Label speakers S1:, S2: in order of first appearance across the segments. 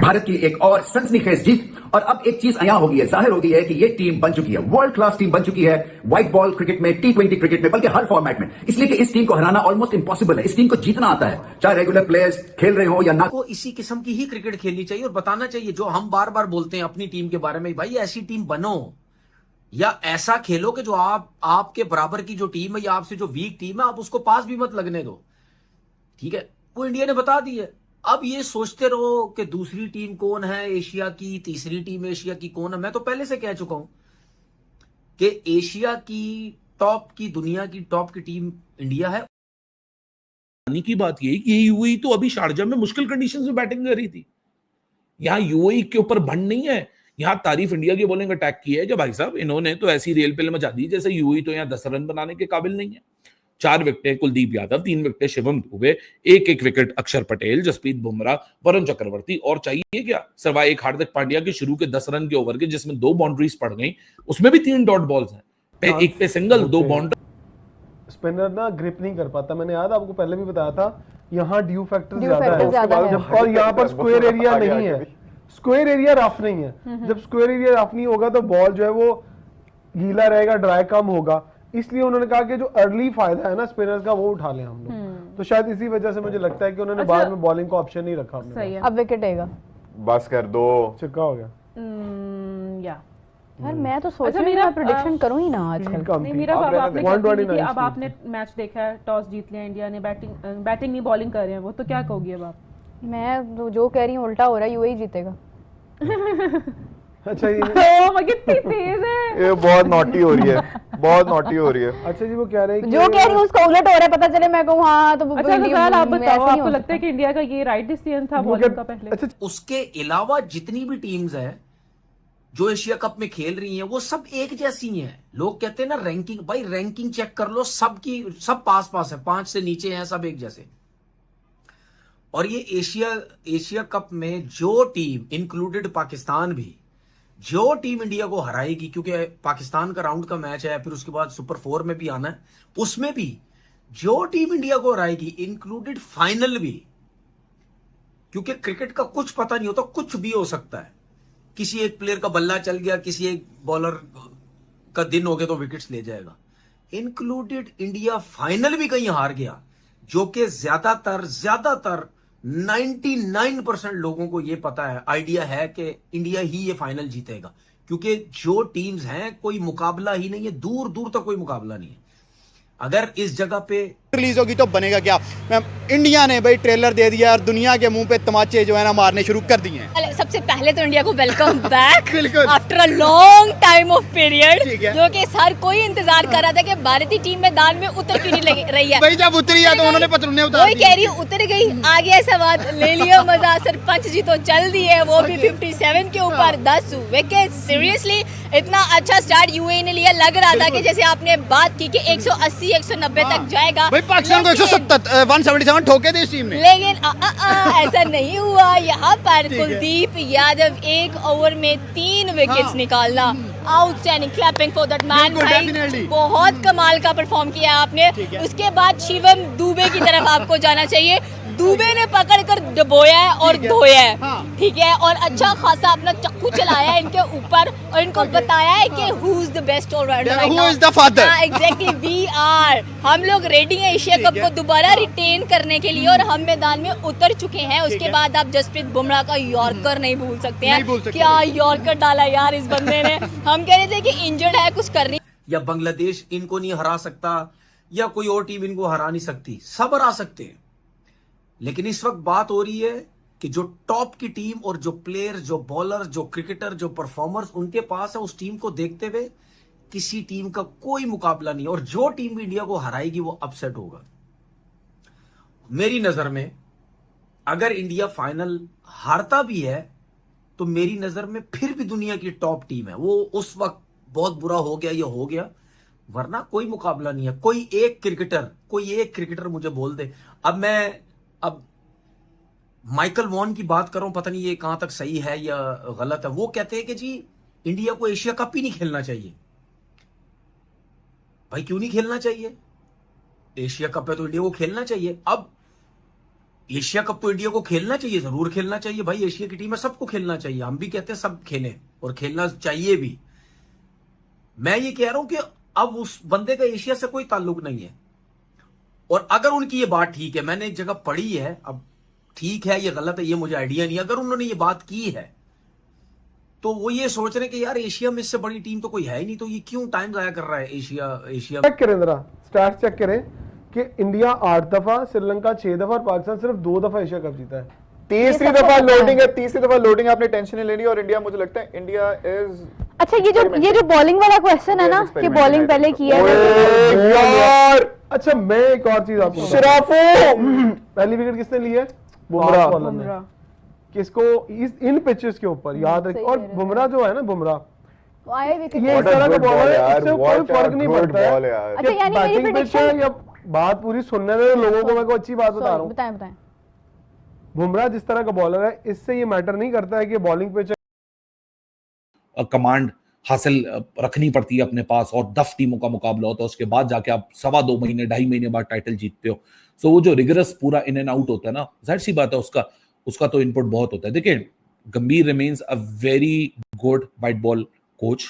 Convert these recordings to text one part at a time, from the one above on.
S1: भारत की एक और सनसनीखेज जीत। और अब एक चीज अयां हो गई है, जाहिर हो गई है कि ये टीम बन चुकी है, वर्ल्ड क्लास टीम बन चुकी है व्हाइट बॉल क्रिकेट में, T20 क्रिकेट में, बल्कि हर फॉर्मेट में। इसलिए कि इस टीम को हराना ऑलमोस्ट इंपॉसिबल है। इस टीम को जीतना आता है, चाहे रेगुलर प्लेयर्स खेल रहे हो या ना।
S2: को इसी किस्म की ही क्रिकेट खेलनी चाहिए और बताना चाहिए, जो हम बार बार बोलते हैं अपनी टीम के बारे में, भाई ऐसी टीम बनो या ऐसा खेलो कि जो आपके बराबर की जो टीम है या आपसे जो वीक टीम है, आप उसको पास भी मत लगने दो। ठीक है, वो इंडिया ने बता दी है। अब ये सोचते रहो कि दूसरी टीम कौन है एशिया की, तीसरी टीम एशिया की कौन है। मैं तो पहले से कह चुका हूं कि एशिया की टॉप की, दुनिया की टॉप की टीम इंडिया है।
S3: की बात यही कि यूएई तो अभी शारजा में मुश्किल कंडीशंस में बैटिंग कर रही थी। यहां यूएई के ऊपर भंड नहीं है, यहां तारीफ इंडिया की बॉलिंग अटैक की है कि भाई साहब इन्होंने तो ऐसी रेल पेल मचा दी जैसे यूएई तो यहां 10 रन बनाने के काबिल नहीं है। 4 विकेटें कुलदीप यादव, 3 विकेटें शिवम दुबे, एक विकेट अक्षर पटेल, जसप्रीत बुमराह, वरुण चक्रवर्ती, और चाहिए क्या सिवाय एक हार्दिक पांड्या के शुरू के 10 रन के ओवर के जिसमें 2 बाउंड्रीज पड़ गई, उसमें भी 3 डॉट बॉल्स हैं, एक पे सिंगल, 2 बाउंड्री।
S4: स्पिनर ना ग्रिप नहीं कर पाता, मैंने याद आपको पहले भी बताया था, यहाँ ड्यू फैक्टर ज्यादा है और यहाँ पर स्क्वायर एरिया नहीं है, स्क्वायर एरिया रफ नहीं है। जब स्क्वायर एरिया रफ नहीं होगा तो बॉल जो है वो गीला रहेगा, ड्राई कम होगा, इसलिए उन्होंने कहा कि जो अर्ली फायदा है ना स्पिनर्स का वो उठा लें हम लोग। तो शायद इसी वजह से मुझे लगता है कि उन्होंने बाद में बॉलिंग का ऑप्शन नहीं रखा हमने।
S5: सही है। अब विकेट आएगा,
S6: बस कर दो,
S4: छक्का हो गया।
S5: यार मैं तो सोच रही हूं प्रेडिक्शन करूं ही ना आजकल।
S7: नहीं, मेरा बात आपने कहती थी, अब आपने मैच देखा है, टॉस जीत लिया इंडिया ने, बैटिंग नहीं बॉलिंग कर रहे हैं वो, तो क्या कहोगी अब आप?
S5: मैं जो कह रही हूं उल्टा हो रहा है, यूएई जीतेगा।
S4: अच्छा, ये
S7: कितनी तेज है,
S6: ये बहुत नॉटी हो रही है, बहुत नॉटी हो रही है।
S4: अच्छा जी, वो कह रहे हैं
S5: जो कह रही हूं उसका उलट हो रहा है, पता चले मैं कहूं हाँ तो।
S7: अच्छा नुज़ाल आप बताओ, आपको लगता है कि इंडिया का ये राइट डिसीजन था बॉलिंग का पहले?
S4: अच्छा,
S2: उसके अलावा जितनी भी टीम्स है जो एशिया कप में खेल रही हैं वो सब एक जैसी हैं। लोग कहते हैं ना रैंकिंग, भाई रैंकिंग चेक कर लो, सब पास पास है, 5 से नीचे हैं, सब एक जैसे। और ये एशिया कप में जो टीम, इंक्लूडेड पाकिस्तान भी, जो टीम इंडिया को हराएगी, क्योंकि पाकिस्तान का राउंड का मैच है, फिर उसके बाद सुपर 4 में भी आना है, उसमें भी जो टीम इंडिया को हराएगी, इंक्लूडेड फाइनल भी, क्योंकि क्रिकेट का कुछ पता नहीं होता, कुछ भी हो सकता है। किसी एक प्लेयर का बल्ला चल गया, किसी एक बॉलर का दिन हो गया तो विकेट्स ले जाएगा। इंक्लूडेड इंडिया फाइनल भी कहीं हार गया, जो कि ज्यादातर 99% लोगों को यह पता है, आइडिया है कि इंडिया ही ये फाइनल जीतेगा, क्योंकि जो टीम्स हैं कोई मुकाबला ही नहीं है, दूर दूर तक कोई मुकाबला नहीं है। अगर इस जगह पे
S8: रिलीज होगी तो बनेगा क्या? इंडिया ने भाई ट्रेलर दे दिया और दुनिया के मुंह पे तमाचे जो है ना मारने शुरू कर दिए हैं।
S9: सबसे पहले तो इंडिया को welcome back after a long time of period, जो कि हर कोई इंतजार कर रहा था कि भारतीय टीम मैदान में उतर क्यों नहीं रही है।
S8: भाई जब उतरी है तो उन्होंने पतलूने उतार
S9: वही कह रही हूँ, उतर गई, आ गया ऐसा बात, ले लिया मजा। सरपंच जी तो चल दिए, वो भी 57 के ऊपर 10 विकेट। सीरियसली इतना अच्छा स्टार्ट यूएई ने लिया, लग रहा था कि जैसे आपने बात की कि 180 190 तक जाएगा।
S8: पाकिस्तान को 177 ठोके थे इस टीम ने,
S9: लेकिन ऐसा नहीं हुआ। यहाँ पर कुलदीप यादव 1 ओवर में 3 विकेट्स निकालना, outstanding, clapping for that man भाई, बहुत कमाल का परफॉर्म किया आपने। उसके बाद शिवम दुबे की तरफ आपको जाना चाहिए। दुबे ने पकड़कर डबोया है और धोया है, ठीक है, और अच्छा खासा अपना चक्कू चलाया है इनके ऊपर और इनको बताया है कि who is the best allrounder right now, who is the father. Exactly, we are, हम लोग रेडी हैं एशिया कप को दोबारा रिटेन करने के लिए और हम मैदान में उतर चुके हैं। उसके बाद आप जसप्रीत बुमराह का यॉर्कर नहीं भूल सकते हैं, क्या यॉर्कर डाला यार इस बंदे ने। हम कह रहे थे कि इंजर्ड है, कुछ कर नहीं,
S2: या बांग्लादेश इनको नहीं हरा सकता, या कोई और टीम इनको हरा नहीं सकती, सब हरा सकते हैं। लेकिन इस वक्त बात हो रही है कि जो टॉप की टीम और जो प्लेयर, जो बॉलर, जो क्रिकेटर, जो परफॉर्मर्स उनके पास है, उस टीम को देखते हुए किसी टीम का कोई मुकाबला नहीं, और जो टीम इंडिया को हराएगी वो अपसेट होगा। मेरी नजर में अगर इंडिया फाइनल हारता भी है तो मेरी नजर में फिर भी दुनिया की टॉप टीम है। वो उस वक्त बहुत बुरा हो गया, ये हो गया, वरना कोई मुकाबला नहीं है। कोई एक क्रिकेटर मुझे बोल दे। अब माइकल वॉन की बात करूं, पता नहीं ये कहां तक सही है या गलत है। वो कहते हैं कि जी इंडिया को एशिया कप ही नहीं खेलना चाहिए। भाई क्यों नहीं खेलना चाहिए? एशिया कप है तो इंडिया को खेलना चाहिए। अब एशिया कप तो इंडिया को खेलना चाहिए, जरूर खेलना चाहिए भाई। एशिया की टीम है, सबको खेलना चाहिए। हम भी कहते हैं सब खेलें और खेलना चाहिए भी। मैं ये कह रहा हूं कि अब उस बंदे का एशिया से कोई ताल्लुक नहीं है। और अगर उनकी ये बात ठीक है, मैंने एक जगह पढ़ी है, अब ठीक है ये गलत है ये मुझे आइडिया नहीं, अगर उन्होंने ये बात की है तो वो ये सोच रहे हैं कि यार एशिया में इससे बड़ी टीम तो कोई है ही नहीं, तो ये क्यों टाइम जाया कर रहा है एशिया
S4: चेक करें जरा, स्टैट्स चेक करें कि इंडिया 8 दफा, श्रीलंका 6 दफा और पाकिस्तान सिर्फ 2 दफा एशिया कप जीता है।
S6: तीसरी दफा लोडिंग है, तीसरी दफा लोडिंग, आपने टेंशन नहीं लेनी। और इंडिया, मुझे लगता है इंडिया इज,
S5: अच्छा ये जो बॉलिंग वाला क्वेश्चन है ना कि बॉलिंग पहले की है
S6: यार।
S4: अच्छा मैं एक और चीज आपको,
S6: शराफो
S4: पहली विकेट किसने ली है?
S6: बुमराह।
S4: किसको इन पिचेस के ऊपर याद रखिए। और बुमराह जो है ना, बुमराह
S5: आया विकेट,
S4: ये इस तरह का बॉलर है, इससे कोई फर्क नहीं पड़ता है।
S5: अच्छा यानी मेरी प्रेडिक्शन,
S4: या बात पूरी सुनने में लोगों को मैं कोई अच्छी बात बता रहा हूँ।
S5: बताएं
S4: बुमराह जिस तरह का बॉलर है, इससे ये मैटर नहीं करता है कि बॉलिंग पे
S3: कमांड हासिल रखनी पड़ती है अपने पास और 10 टीमों का मुकाबला होता है, उसके बाद जाके आप 2.25 महीने 2.5 महीने बाद टाइटल जीतते हो। सो वो जो रिगरस पूरा इन एंड आउट होता है ना, जाहिर सी बात है उसका तो इनपुट बहुत होता है। देखिए, गंभीर remains a very good white ball coach.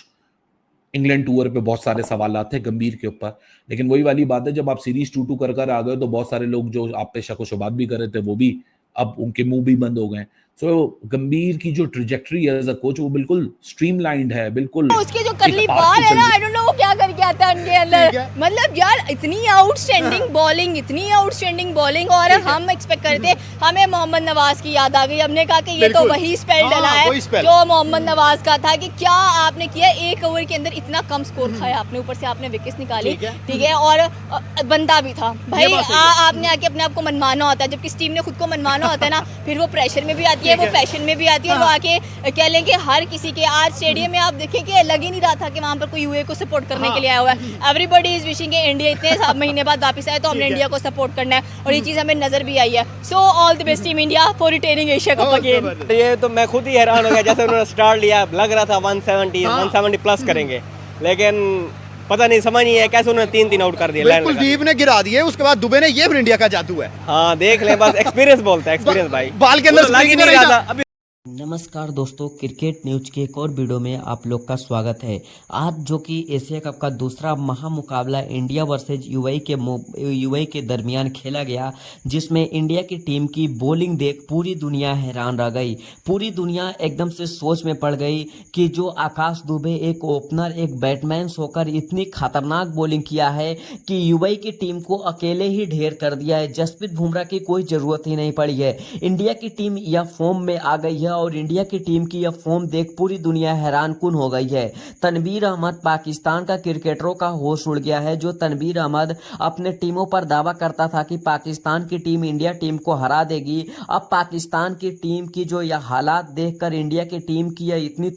S3: England tour पे बहुत सारे सवाल थे गंभीर के ऊपर, लेकिन वही वाली बात है, जब आप सीरीज 2-2 कर आ गए तो बहुत सारे लोग जो आप पे शक व शुबात भी कर रहे थे वो भी अब उनके मुंह भी बंद हो गए। सो गंभीर की जो ट्रेजेक्टरी है एज अ कोच वो बिल्कुल स्ट्रीमलाइंड है, बिल्कुल।
S9: उसके जो कर्ली बाल है ना, आई डोंट नो वो क्या करके आता है उनके अंदर। मतलब यार इतनी आउटस्टैंडिंग बॉलिंग, इतनी आउटस्टैंडिंग बॉलिंग। और हम एक्सपेक्ट करते, हमें मोहम्मद नवाज की याद आ गई। हमने कहा कि ये तो वही स्पेल डला है जो मोहम्मद नवाज का था, कि क्या आपने किया, 1 ओवर के अंदर इतना कम स्कोर खाया आपने, ऊपर से आपने विकेट्स निकाली, ठीक है। और बंदा भी था भाई, आपने आके अपने आप को मनमाना होता है, जब किसी टीम ने खुद को मनमाना होता है ना, फिर वो प्रेशर में भी आती है, वो पैशन में भी आती है। वो आके कह लें कि हर किसी के, आज स्टेडियम में आप देखें कि लग ही नहीं रहा था कि वहां पर कोई यूए को सपोर्ट करने के लिए आया हुआ है। एवरीबॉडी इज विशिंग इंडिया इतने महीने बाद वापस आए, तो हमने इंडिया को सपोर्ट करना है और ये चीज हमें नजर भी आई है। So all the best team India for retaining Asia cup again.
S10: ये तो मैं खुद ही हैरान हो गया, जैसे उन्होंने स्टार्ट लिया, लग रहा था 170 प्लस करेंगे, लेकिन पता नहीं, समझ नहीं है कैसे उन्होंने 3 आउट कर दिया।
S8: कुलदीप ने गिरा दिए, उसके बाद दुबे ने, ये फिर इंडिया का जादू है।
S10: हाँ देख लें, बस एक्सपीरियंस बोलता है, एक्सपीरियंस भाई।
S8: बाल के अंदर
S10: लग ही नहीं रहा था।
S11: नमस्कार दोस्तों, क्रिकेट न्यूज के एक और वीडियो में आप लोग का स्वागत है। आज जो कि एशिया कप का दूसरा महामुकाबला इंडिया वर्सेज यूएई के दरमियान खेला गया, जिसमें इंडिया की टीम की बॉलिंग देख पूरी दुनिया हैरान रह गई। पूरी दुनिया एकदम से सोच में पड़ गई कि जो आकाश दुबे एक ओपनर, एक बैट्समैन होकर इतनी खतरनाक बॉलिंग किया है कि यूएई की टीम को अकेले ही ढेर कर दिया है। जसप्रीत बुमराह की कोई ज़रूरत ही नहीं पड़ी है। इंडिया की टीम यह फॉर्म में आ गई है और इंडिया की टीम की यह फॉर्म देख पूरी दुनिया हैरानकुन हो गई है। तनवीर अहमद पाकिस्तान का क्रिकेटरों का होश उड़ गया है। जो तनवीर अहमद अपने टीमों पर दावा करता था कि पाकिस्तान की टीम इंडिया टीम को हरा देगी, अब पाकिस्तान की टीम की जो यह हालात देखकर इंडिया की टीम की यह इतनी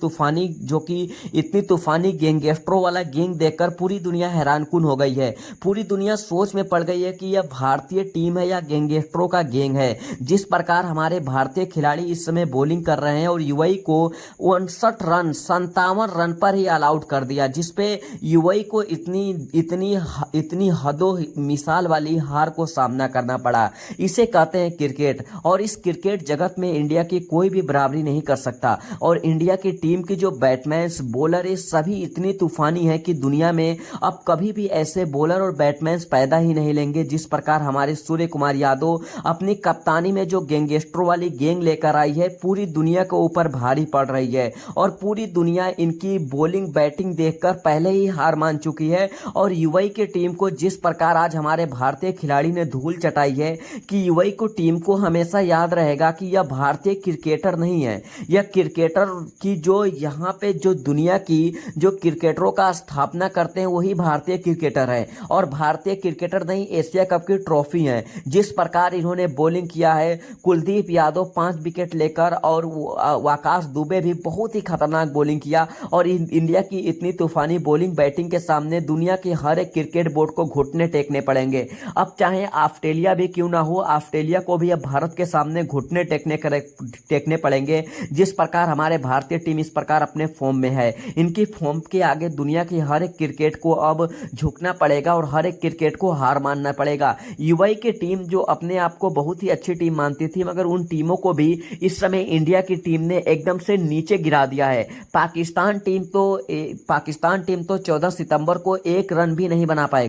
S11: तूफानी गैंगस्टरों वाला गैंग देखकर पूरी दुनिया हैरानकुन हो गई है। पूरी दुनिया सोच में पड़ गई है कि यह भारतीय टीम है या गैंगस्टरों का गैंग है। जिस प्रकार हमारे भारतीय खिलाड़ी इस समय बॉलिंग कर रहे हैं और यूएई को 57 रन पर ही ऑल आउट कर दिया, जिसपे यूएई को इतनी हदो मिसाल वाली हार को सामना करना पड़ा। इसे कहते हैं क्रिकेट, और इस क्रिकेट जगत में इंडिया की कोई भी बराबरी नहीं कर सकता। और इंडिया की टीम की जो बैट्समैन बॉलर है सभी इतनी तूफानी है कि दुनिया में अब कभी भी ऐसे बॉलर और बैट्समैन पैदा ही नहीं लेंगे जिस प्रकार हमारे सूर्य कुमार यादव अपनी कप्तानी में जो गैंगस्टरों वाली गैंग लेकर आई है, पूरी दुनिया के ऊपर भारी पड़ रही है। और पूरी दुनिया इनकी बॉलिंग बैटिंग देखकर पहले ही हार मान चुकी है। और यूएई की टीम को जिस प्रकार आज हमारे भारतीय खिलाड़ी ने धूल चटाई है कि यूएई को टीम को हमेशा याद रहेगा कि यह भारतीय क्रिकेटर नहीं है, यह क्रिकेटर की जो यहाँ पे जो दुनिया की जो क्रिकेटरों का स्थापना करते हैं वही भारतीय क्रिकेटर है। और भारतीय क्रिकेटर नहीं, एशिया कप की ट्रॉफी है। जिस प्रकार इन्होंने बॉलिंग किया है, कुलदीप यादव 5 विकेट लेकर और आकाश दुबे भी बहुत ही खतरनाक बॉलिंग किया। और इंडिया की इतनी तूफानी बॉलिंग बैटिंग के सामने दुनिया के हर एक क्रिकेट बोर्ड को घुटने टेकने पड़ेंगे। अब चाहे ऑस्ट्रेलिया भी क्यों ना हो, ऑस्ट्रेलिया को भी अब भारत के सामने घुटने टेकने पड़ेंगे। जिस प्रकार हमारे भारतीय टीम इस प्रकार अपने फॉर्म में है, इनकी फॉर्म के आगे दुनिया की हर एक क्रिकेट को अब झुकना पड़ेगा और हर एक क्रिकेट को हार मानना पड़ेगा। यूआई की टीम जो अपने आप को बहुत ही अच्छी टीम मानती थी, मगर उन टीमों को भी इस समय इंडिया की टीम ने एकदम से नीचे गिरा दिया है। पाकिस्तान टीम तो 14 सितंबर को एक रन भी नहीं बना पाएगी।